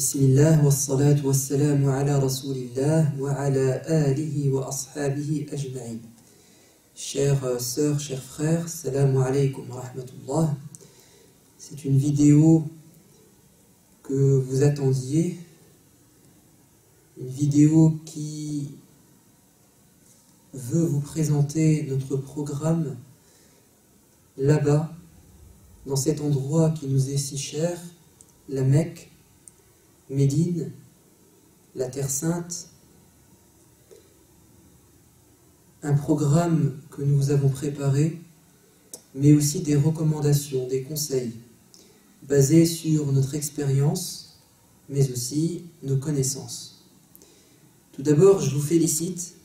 Bismillah wa salatu wa salamu ala rasulillah wa ala alihi wa ashabihi ajma'in. Chères sœurs, chers frères, salamu alaykum wa rahmatullah. C'est une vidéo que vous attendiez, une vidéo qui veut vous présenter notre programme là-bas, dans cet endroit qui nous est si cher, la Mecque, Médine, la Terre Sainte, un programme que nous vous avons préparé, mais aussi des recommandations, des conseils, basés sur notre expérience, mais aussi nos connaissances. Tout d'abord, je vous félicite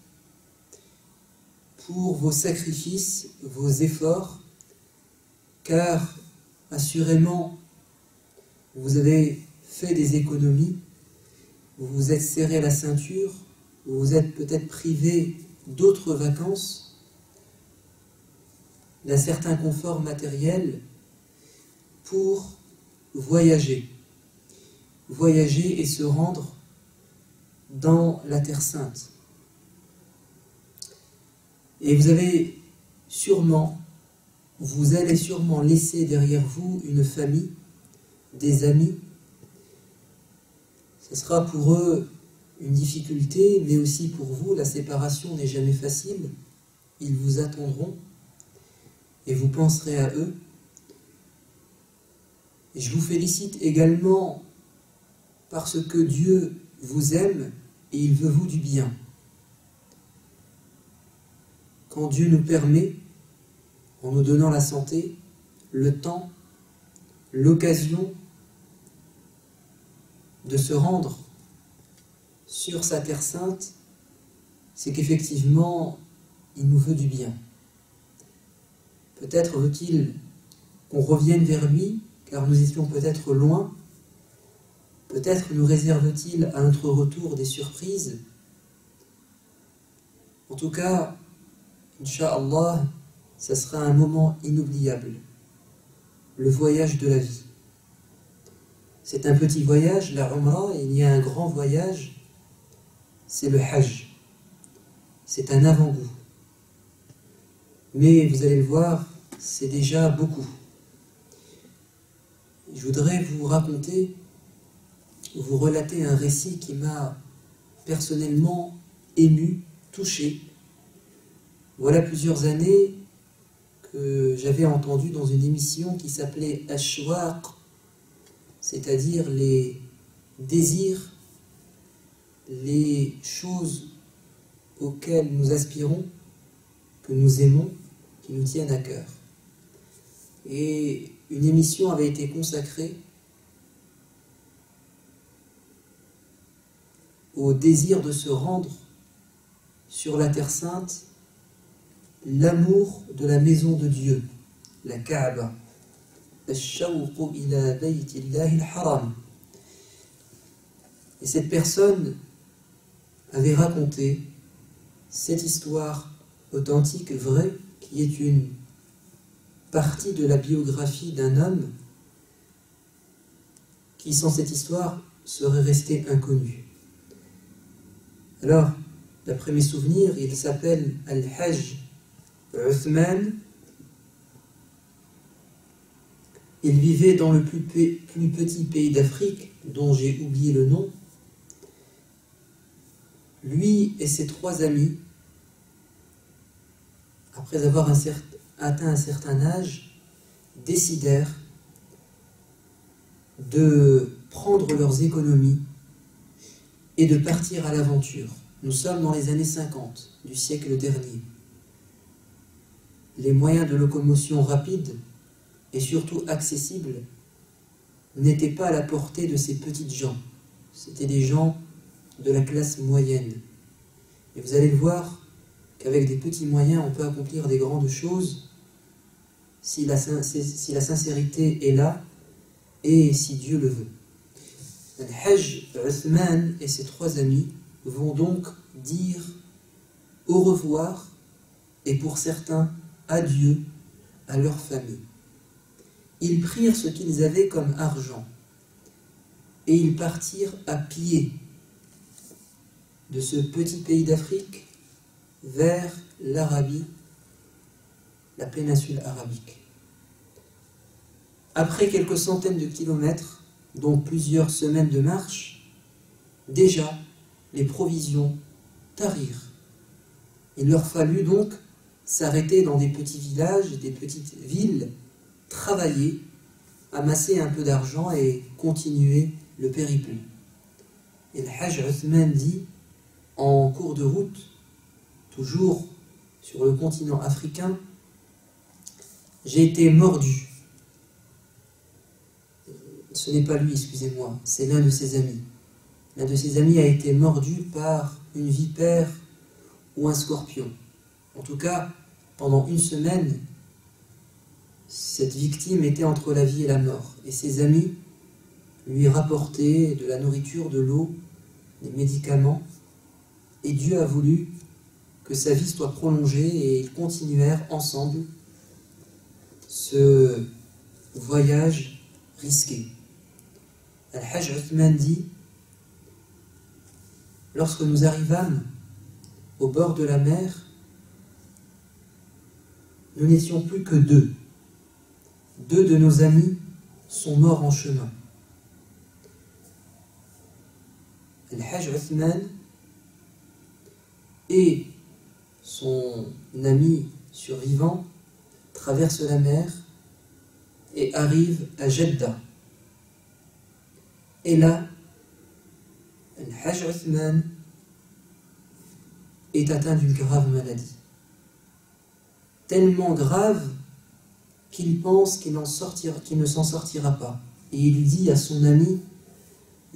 pour vos sacrifices, vos efforts, car assurément, vous avez fait des économies, vous vous êtes serré la ceinture, vous vous êtes peut-être privé d'autres vacances, d'un certain confort matériel pour voyager et se rendre dans la Terre Sainte. Et vous allez sûrement laisser derrière vous une famille, des amis. Ce sera pour eux une difficulté, mais aussi pour vous, la séparation n'est jamais facile. Ils vous attendront et vous penserez à eux. Et je vous félicite également parce que Dieu vous aime et il veut vous du bien. Quand Dieu nous permet, en nous donnant la santé, le temps, l'occasion de se rendre sur sa Terre Sainte, c'est qu'effectivement, il nous veut du bien. Peut-être veut-il qu'on revienne vers lui, car nous étions peut-être loin. Peut-être nous réserve-t-il à notre retour des surprises. En tout cas, Inch'Allah, ça sera un moment inoubliable. Le voyage de la vie. C'est un petit voyage, la Umrah, et il y a un grand voyage, c'est le Hajj. C'est un avant-goût. Mais vous allez le voir, c'est déjà beaucoup. Je voudrais vous relater un récit qui m'a personnellement ému, touché. Voilà plusieurs années que j'avais entendu dans une émission qui s'appelait Ashwaq, c'est-à-dire les désirs, les choses auxquelles nous aspirons, que nous aimons, qui nous tiennent à cœur. Et une émission avait été consacrée au désir de se rendre sur la Terre Sainte, l'amour de la maison de Dieu, la Kaaba. Et cette personne avait raconté cette histoire authentique, vraie, qui est une partie de la biographie d'un homme qui, sans cette histoire, serait resté inconnu. Alors, d'après mes souvenirs, il s'appelle Al-Hajj Uthman. Il vivait dans le plus petit pays d'Afrique, dont j'ai oublié le nom. Lui et ses trois amis, après avoir atteint un certain âge, décidèrent de prendre leurs économies et de partir à l'aventure. Nous sommes dans les années 50 du siècle dernier. Les moyens de locomotion rapides et surtout accessibles n'étaient pas à la portée de ces petites gens. C'était des gens de la classe moyenne. Et vous allez le voir qu'avec des petits moyens, on peut accomplir des grandes choses si la sincérité est là et si Dieu le veut. Al-Hajj Uthman et ses trois amis vont donc dire au revoir et pour certains adieu à leur famille. Ils prirent ce qu'ils avaient comme argent et ils partirent à pied de ce petit pays d'Afrique vers l'Arabie, la péninsule arabique. Après quelques centaines de kilomètres, donc plusieurs semaines de marche, déjà les provisions tarirent. Il leur fallut donc s'arrêter dans des petits villages, des petites villes, travailler, amasser un peu d'argent et continuer le périple. Et le Hajj Uthman dit, en cours de route, toujours sur le continent africain, j'ai été mordu. Ce n'est pas lui, excusez-moi, c'est l'un de ses amis. L'un de ses amis a été mordu par une vipère ou un scorpion. En tout cas, pendant une semaine, cette victime était entre la vie et la mort. Et ses amis lui rapportaient de la nourriture, de l'eau, des médicaments. Et Dieu a voulu que sa vie soit prolongée et ils continuèrent ensemble ce voyage risqué. Al-Hajj Uthman dit, lorsque nous arrivâmes au bord de la mer, nous n'étions plus que deux. Deux de nos amis sont morts en chemin. Al-Hajj Uthman et son ami survivant traversent la mer et arrivent à Jeddah. Et là, Al-Hajj Uthman est atteint d'une grave maladie. Tellement grave qu'il pense qu'il ne s'en sortira pas. Et il dit à son ami,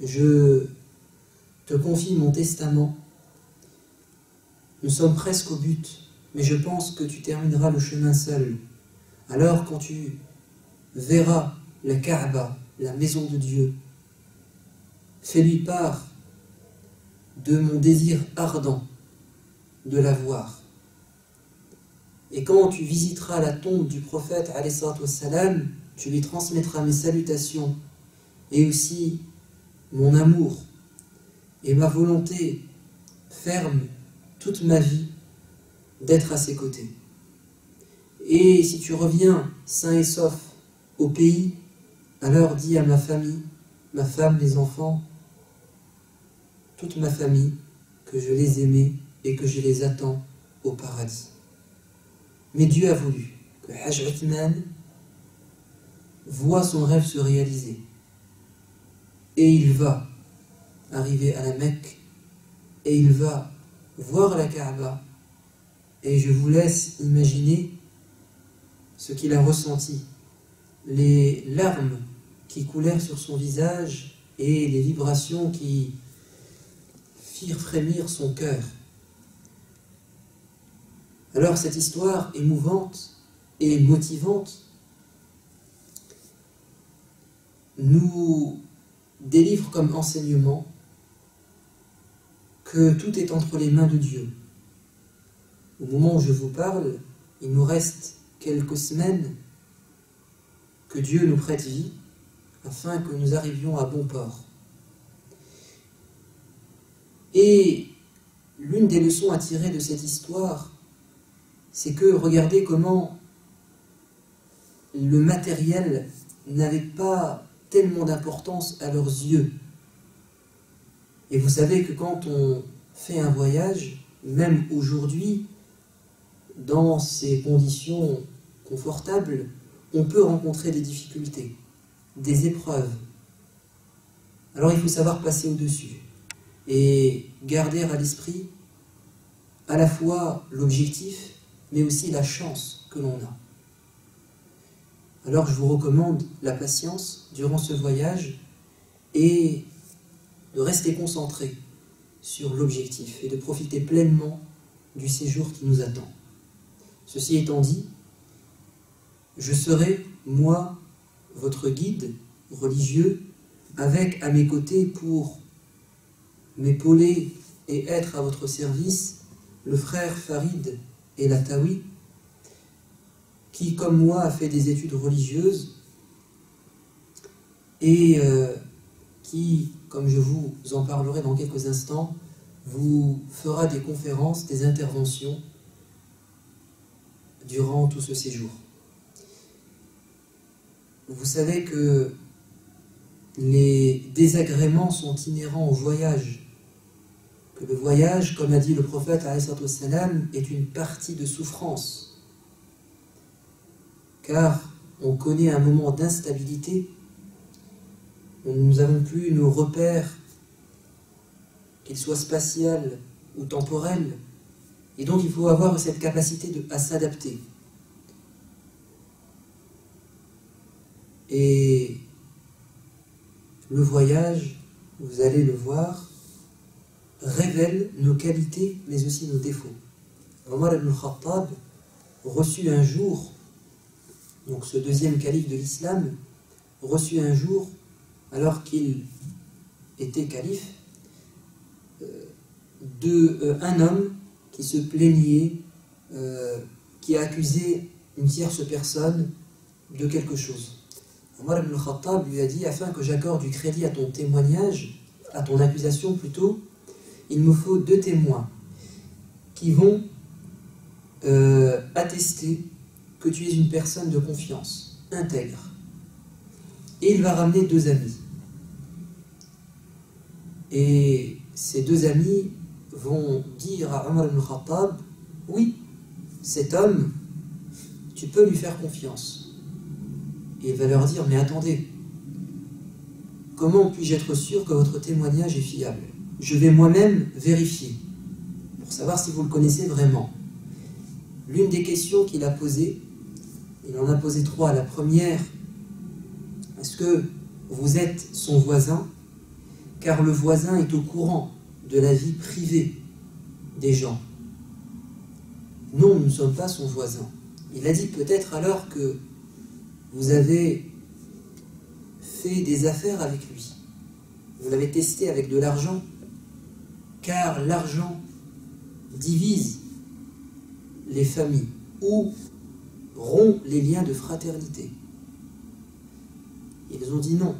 je te confie mon testament, nous sommes presque au but, mais je pense que tu termineras le chemin seul. Alors quand tu verras la Kaaba, la maison de Dieu, fais-lui part de mon désir ardent de la voir. Et quand tu visiteras la tombe du prophète, wassalam, tu lui transmettras mes salutations et aussi mon amour et ma volonté ferme toute ma vie d'être à ses côtés. Et si tu reviens sain et sauf au pays, alors dis à ma famille, ma femme, les enfants, toute ma famille, que je les aimais et que je les attends au paradis. Mais Dieu a voulu que Hajj Uthman voit son rêve se réaliser. Et il va arriver à la Mecque et il va voir la Kaaba. Et je vous laisse imaginer ce qu'il a ressenti. Les larmes qui coulèrent sur son visage et les vibrations qui firent frémir son cœur. Alors cette histoire émouvante et motivante nous délivre comme enseignement que tout est entre les mains de Dieu. Au moment où je vous parle, il nous reste quelques semaines que Dieu nous prête vie afin que nous arrivions à bon port. Et l'une des leçons à tirer de cette histoire, c'est que regardez comment le matériel n'avait pas tellement d'importance à leurs yeux. Et vous savez que quand on fait un voyage, même aujourd'hui, dans ces conditions confortables, on peut rencontrer des difficultés, des épreuves. Alors il faut savoir passer au-dessus et garder à l'esprit à la fois l'objectif, mais aussi la chance que l'on a. Alors je vous recommande la patience durant ce voyage et de rester concentré sur l'objectif et de profiter pleinement du séjour qui nous attend. Ceci étant dit, je serai, moi, votre guide religieux, avec à mes côtés pour m'épauler et être à votre service le frère Farid El-Atawi, qui, comme moi, a fait des études religieuses et qui, comme je vous en parlerai dans quelques instants, vous fera des conférences, des interventions durant tout ce séjour. Vous savez que les désagréments sont inhérents au voyage, que le voyage, comme a dit le prophète ﷺ, est une partie de souffrance, car on connaît un moment d'instabilité où nous n'avons plus nos repères, qu'ils soient spatials ou temporels, et donc il faut avoir cette capacité à s'adapter. Et le voyage, vous allez le voir, révèle nos qualités, mais aussi nos défauts. Omar ibn Khattab reçut un jour, donc ce deuxième calife de l'islam, reçut un jour, alors qu'il était calife, un homme qui se plaignait, qui accusait une tierce personne de quelque chose. Omar ibn Khattab lui a dit: afin que j'accorde du crédit à ton témoignage, à ton accusation plutôt, il me faut 2 témoins qui vont attester que tu es une personne de confiance, intègre. Et il va ramener 2 amis. Et ces 2 amis vont dire à Omar ibn Khattab: oui, cet homme, tu peux lui faire confiance. Et il va leur dire: mais attendez, comment puis-je être sûr que votre témoignage est fiable? Je vais moi-même vérifier, pour savoir si vous le connaissez vraiment. L'une des questions qu'il a posées, il en a posé 3. La première: est-ce que vous êtes son voisin? Car le voisin est au courant de la vie privée des gens. Non, nous ne sommes pas son voisin. Il a dit: peut-être alors que vous avez fait des affaires avec lui. Vous l'avez testé avec de l'argent, car l'argent divise les familles ou rompt les liens de fraternité. Ils ont dit non.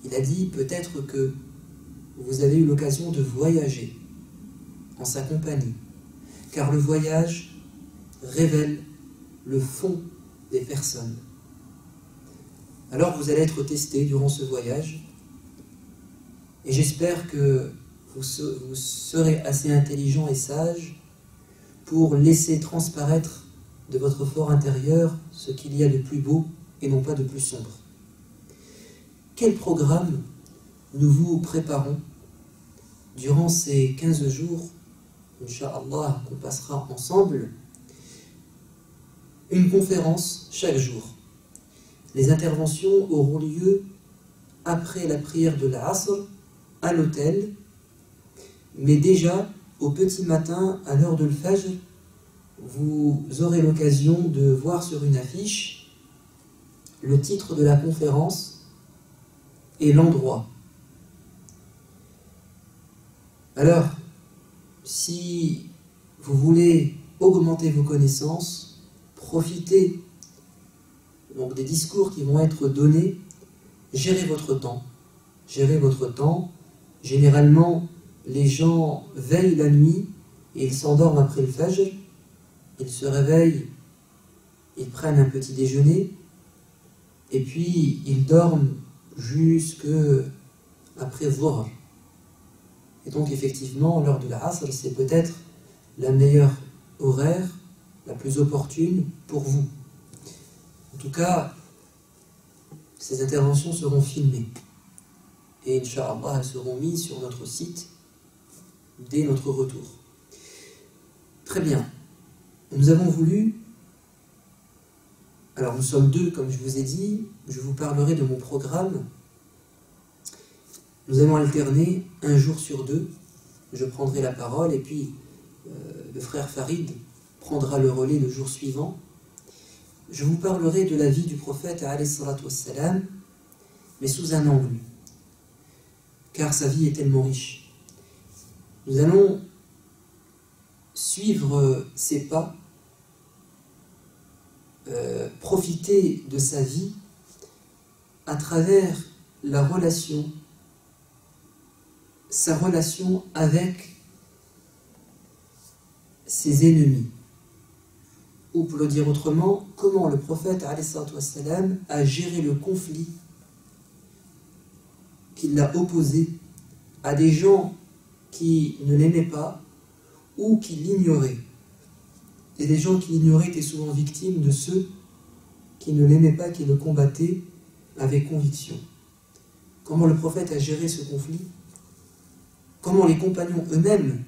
Il a dit: peut-être que vous avez eu l'occasion de voyager en sa compagnie, car le voyage révèle le fond des personnes. Alors vous allez être testé durant ce voyage, et j'espère que vous serez assez intelligent et sage pour laisser transparaître de votre fort intérieur ce qu'il y a de plus beau et non pas de plus sombre. Quel programme nous vous préparons durant ces 15 jours, Inch'Allah, qu'on passera ensemble? Une conférence chaque jour. Les interventions auront lieu après la prière de l'Asr, à l'hôtel, mais déjà au petit matin, à l'heure de l'Fajr, vous aurez l'occasion de voir sur une affiche le titre de la conférence et l'endroit. Alors, si vous voulez augmenter vos connaissances, profitez donc des discours qui vont être donnés, gérez votre temps. Gérez votre temps. Généralement, les gens veillent la nuit et ils s'endorment après le Fajr. Ils se réveillent, ils prennent un petit déjeuner et puis ils dorment jusque après Dhuhr. Et donc effectivement, l'heure de l'Asr, c'est peut-être la meilleure horaire, la plus opportune pour vous. En tout cas, ces interventions seront filmées. Et Inch'Allah, elles seront mises sur notre site dès notre retour. Très bien. Nous avons voulu... Alors nous sommes 2, comme je vous ai dit. Je vous parlerai de mon programme. Nous allons alterner 1 jour sur 2. Je prendrai la parole et puis le frère Farid prendra le relais le jour suivant. Je vous parlerai de la vie du prophète alayhi salatu wassalam, mais sous un angle, car sa vie est tellement riche. Nous allons suivre ses pas, profiter de sa vie à travers la relation sa relation avec ses ennemis. Ou pour le dire autrement, comment le prophète a géré le conflit qui l'a opposé à des gens qui ne l'aimaient pas ou qui l'ignoraient. Et les gens qui l'ignoraient étaient souvent victimes de ceux qui ne l'aimaient pas, qui le combattaient avec conviction. Comment le prophète a géré ce conflit? Comment les compagnons eux-mêmes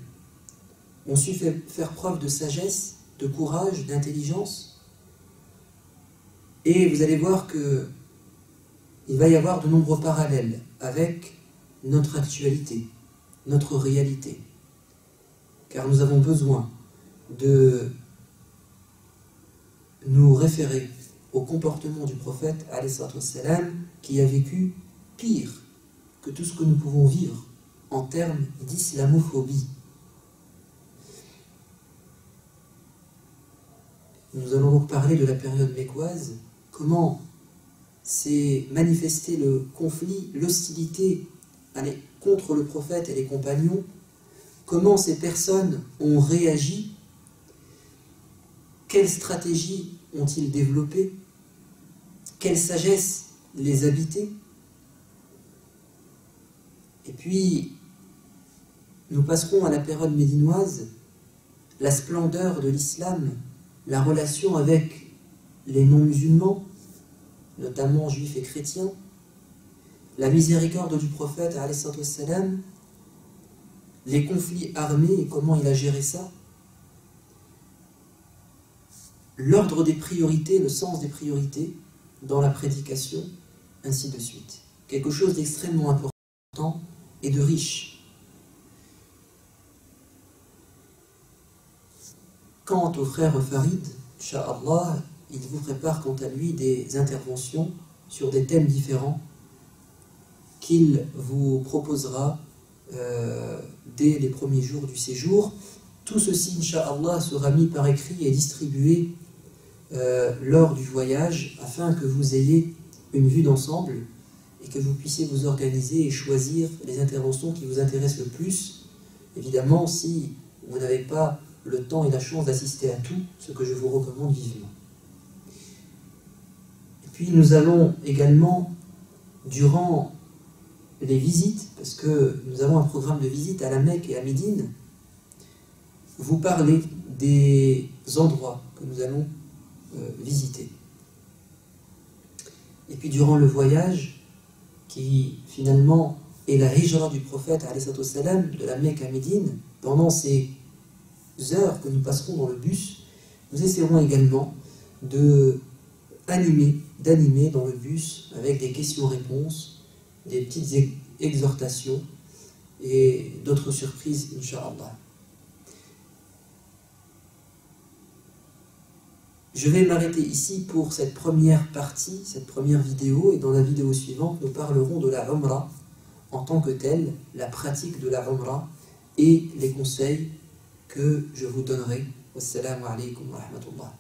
ont su faire preuve de sagesse, de courage, d'intelligence? Et vous allez voir qu'il va y avoir de nombreux parallèles avec notre actualité, notre réalité. Car nous avons besoin de nous référer au comportement du prophète qui a vécu pire que tout ce que nous pouvons vivre en termes d'islamophobie. Nous allons donc parler de la période mécoise, comment s'est manifesté le conflit, l'hostilité contre le prophète et les compagnons, comment ces personnes ont réagi, quelles stratégies ont-ils développées, quelle sagesse les habitait. Et puis, nous passerons à la période médinoise, la splendeur de l'islam, la relation avec les non-musulmans, notamment juifs et chrétiens, la miséricorde du prophète, les conflits armés et comment il a géré ça, l'ordre des priorités, le sens des priorités dans la prédication, ainsi de suite. Quelque chose d'extrêmement important et de riche. Quant au frère Farid, Inch'Allah, il vous prépare quant à lui des interventions sur des thèmes différents qu'il vous proposera dès les premiers jours du séjour. Tout ceci, Inch'Allah, sera mis par écrit et distribué lors du voyage afin que vous ayez une vue d'ensemble et que vous puissiez vous organiser et choisir les interventions qui vous intéressent le plus. Évidemment, si vous n'avez pas le temps et la chance d'assister à tout, ce que je vous recommande vivement. Et puis nous allons également, durant les visites, parce que nous avons un programme de visite à la Mecque et à Médine, vous parler des endroits que nous allons visiter. Et puis durant le voyage, qui finalement est la hijra du prophète de la Mecque à Médine, pendant ces heures que nous passerons dans le bus, nous essaierons également d'animer dans le bus avec des questions-réponses, des petites exhortations et d'autres surprises, Inch'Allah. Je vais m'arrêter ici pour cette première partie, cette première vidéo, et dans la vidéo suivante, nous parlerons de la Umrah en tant que telle, la pratique de la Umrah et les conseils que je vous donnerai. Wassalamu alaikum wa rahmatullah.